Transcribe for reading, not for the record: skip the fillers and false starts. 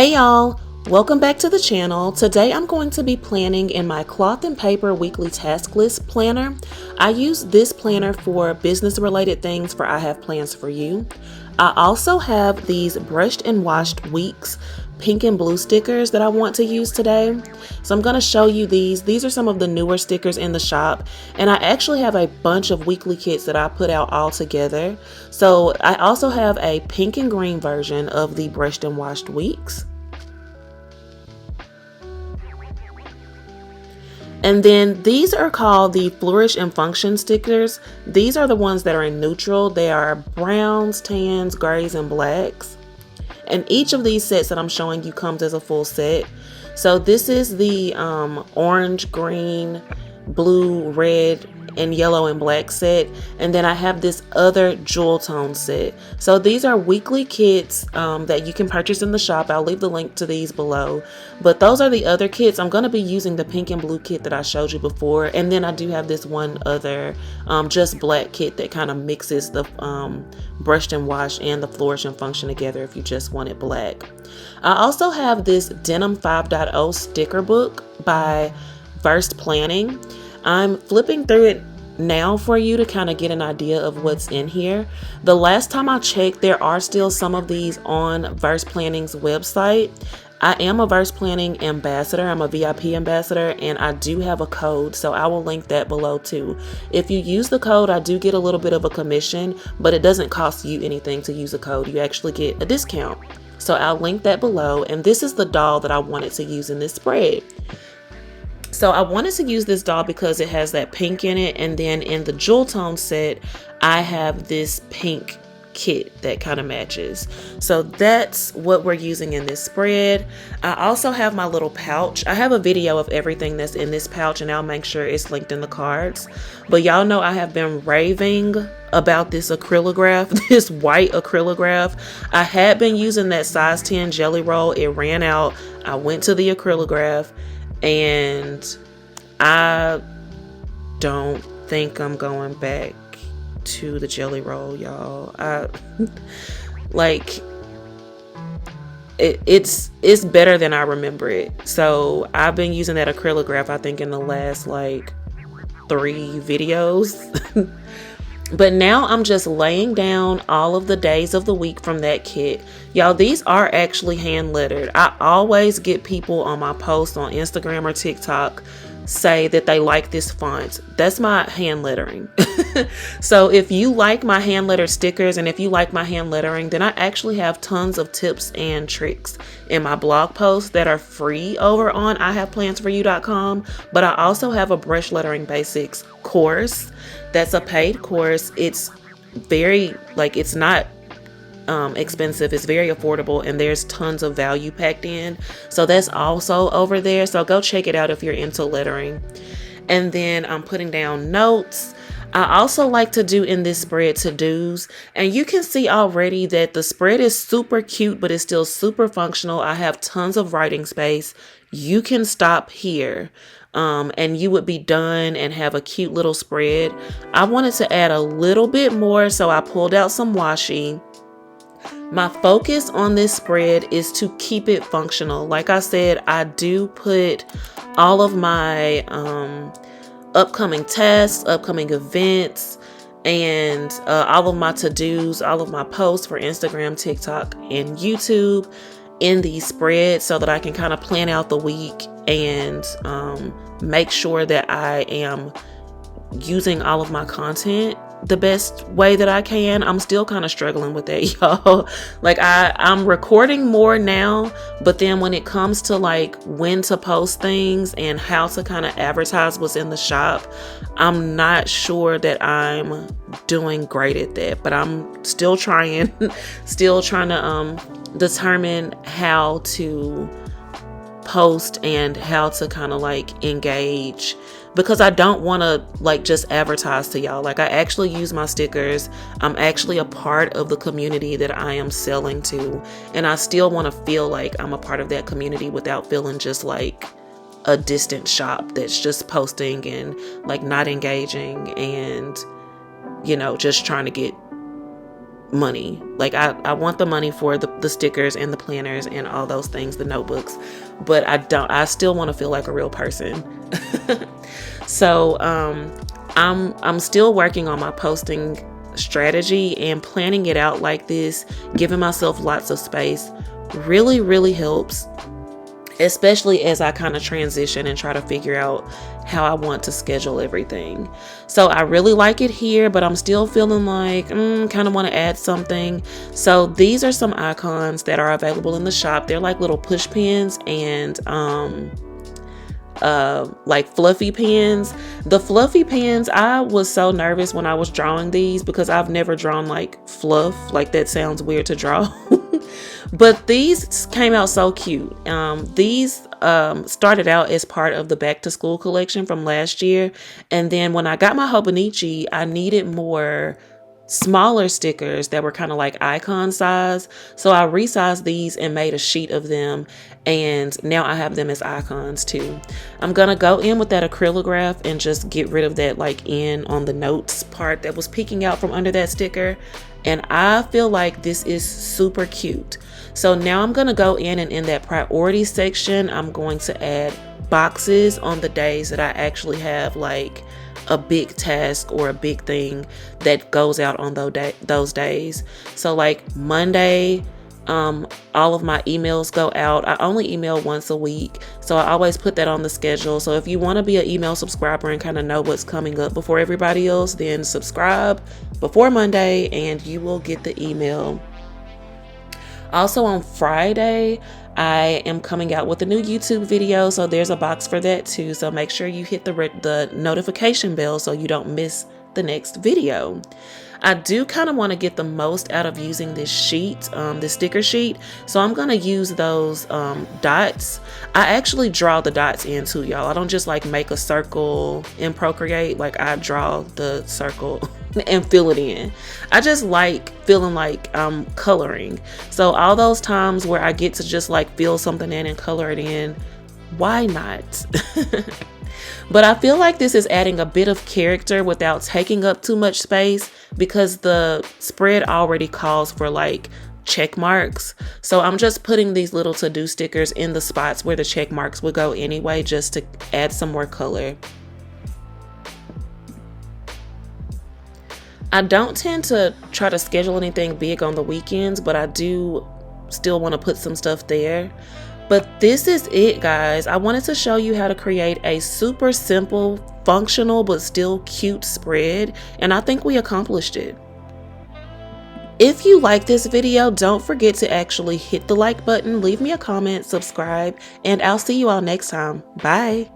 Hey y'all, welcome back to the channel. Today I'm going to be planning in my cloth and paper weekly task list planner. I use this planner for business related things for I Have Plans for You. I also have these brushed and washed weeks pink and blue stickers that I want to use today. So I'm going to show you these. These are some of the newer stickers in the shop, and I actually have a bunch of weekly kits that I put out all together. So I also have a pink and green version of the brushed and washed weeks. And then these are called the Flourish and Function stickers. These are the ones that are in neutral. They are browns, tans, grays, and blacks. And each of these sets that I'm showing you comes as a full set. So this is the orange, green, blue, red, and yellow and black set. And then I have this other jewel tone set. So these are weekly kits that you can purchase in the shop. I'll leave the link to these below. But those are the other kits. I'm going to be using the pink and blue kit that I showed you before. And then I do have this one other just black kit that kind of mixes the brushed and washed and the Flourish and Function together if you just want it black. I also have this Denim 5.0 sticker book by Versed Planning. I'm flipping through it now for you to kind of get an idea of what's in here. The last time I checked, there are still some of these on Versed Planning's website. I am a Versed Planning ambassador. I'm a VIP ambassador, and I do have a code, so I will link that below too. If you use the code, I do get a little bit of a commission, but it doesn't cost you anything to use a code. You actually get a discount. So I'll link that below, and this is the doll that I wanted to use in this spread. So I wanted to use this doll because it has that pink in it, and then in the jewel tone set, I have this pink kit that kind of matches. So that's what we're using in this spread. I also have my little pouch. I have a video of everything that's in this pouch, and I'll make sure it's linked in the cards. But y'all know I have been raving about this acrylograph, this white acrylograph. I had been using that size 10 jelly roll. It ran out. I went to the acrylograph, and I don't think I'm going back to the jelly roll, y'all. It's better than I remember it. So I've been using that acrylograph, I think, in the last like 3 videos. But now I'm just laying down all of the days of the week from that kit. Y'all, these are actually hand lettered. I always get people on my posts on Instagram or TikTok say that they like this font. That's my hand lettering. So if you like my hand lettered stickers and if you like my hand lettering, then I actually have tons of tips and tricks in my blog posts that are free over on ihaveplansforyou.com. But I also have a brush lettering basics course. That's a paid course. It's very, it's not expensive. It's very affordable, and there's tons of value packed in. So that's also over there. So go check it out if you're into lettering. And then I'm putting down notes. I also like to do in this spread to-dos, and you can see already that the spread is super cute, but it's still super functional. I have tons of writing space. You can stop here. And you would be done and have a cute little spread. I wanted to add a little bit more, so I pulled out some washi. My focus on this spread is to keep it functional. Like I said, I do put all of my upcoming tasks, upcoming events, and all of my to-dos, all of my posts for Instagram, TikTok, and YouTube in these spreads so that I can kind of plan out the week and make sure that I am using all of my content the best way that I can. I'm still kind of struggling with that, y'all. I'm recording more now, but then when it comes to when to post things and how to kind of advertise what's in the shop, I'm not sure that I'm doing great at that, but I'm still trying, still trying to determine how to post and how to kind of engage, because I don't want to just advertise to y'all. I actually use my stickers. I'm actually a part of the community that I am selling to, and I still want to feel like I'm a part of that community without feeling just like a distant shop that's just posting and not engaging and just trying to get money. Like I want the money for the stickers and the planners and all those things, the notebooks, but I still want to feel like a real person. So I'm still working on my posting strategy, and planning it out like this, giving myself lots of space really helps, especially as I kind of transition and try to figure out how I want to schedule everything. So I really like it here, but I'm still feeling like kind of want to add something. So these are some icons that are available in the shop. They're like little push pins and like fluffy pens. The fluffy pens, I was so nervous when I was drawing these because I've never drawn like fluff. Like that sounds weird to draw. But these came out so cute. These started out as part of the back to school collection from last year. And then when I got my Hobonichi, I needed more smaller stickers that were kind of like icon size. So I resized these and made a sheet of them. And now I have them as icons too. I'm going to go in with that acrylograph and just get rid of that like in on the notes part that was peeking out from under that sticker. And I feel like this is super cute. So now I'm going to go in, and in that priority section, I'm going to add boxes on the days that I actually have like a big task or a big thing that goes out on those days. So like Monday, all of my emails go out. I only email once a week, so I always put that on the schedule. So if you want to be an email subscriber and kind of know what's coming up before everybody else, then subscribe before Monday and you will get the email. Also on Friday, I am coming out with a new YouTube video, so there's a box for that too. So make sure you hit the notification bell so you don't miss the next video. I do kind of want to get the most out of using this sheet, this sticker sheet. So I'm going to use those dots. I actually draw the dots in too, y'all. I don't just like make a circle in Procreate. Like I draw the circle and fill it in. I just like feeling like I'm coloring. So all those times where I get to just like fill something in and color it in, why not? But I feel like this is adding a bit of character without taking up too much space, because the spread already calls for like check marks. So I'm just putting these little to-do stickers in the spots where the check marks would go anyway, just to add some more color. I don't tend to try to schedule anything big on the weekends, but I do still want to put some stuff there. But this is it, guys. I wanted to show you how to create a super simple, functional, but still cute spread, and I think we accomplished it. If you like this video, don't forget to actually hit the like button, leave me a comment, subscribe, and I'll see you all next time. Bye.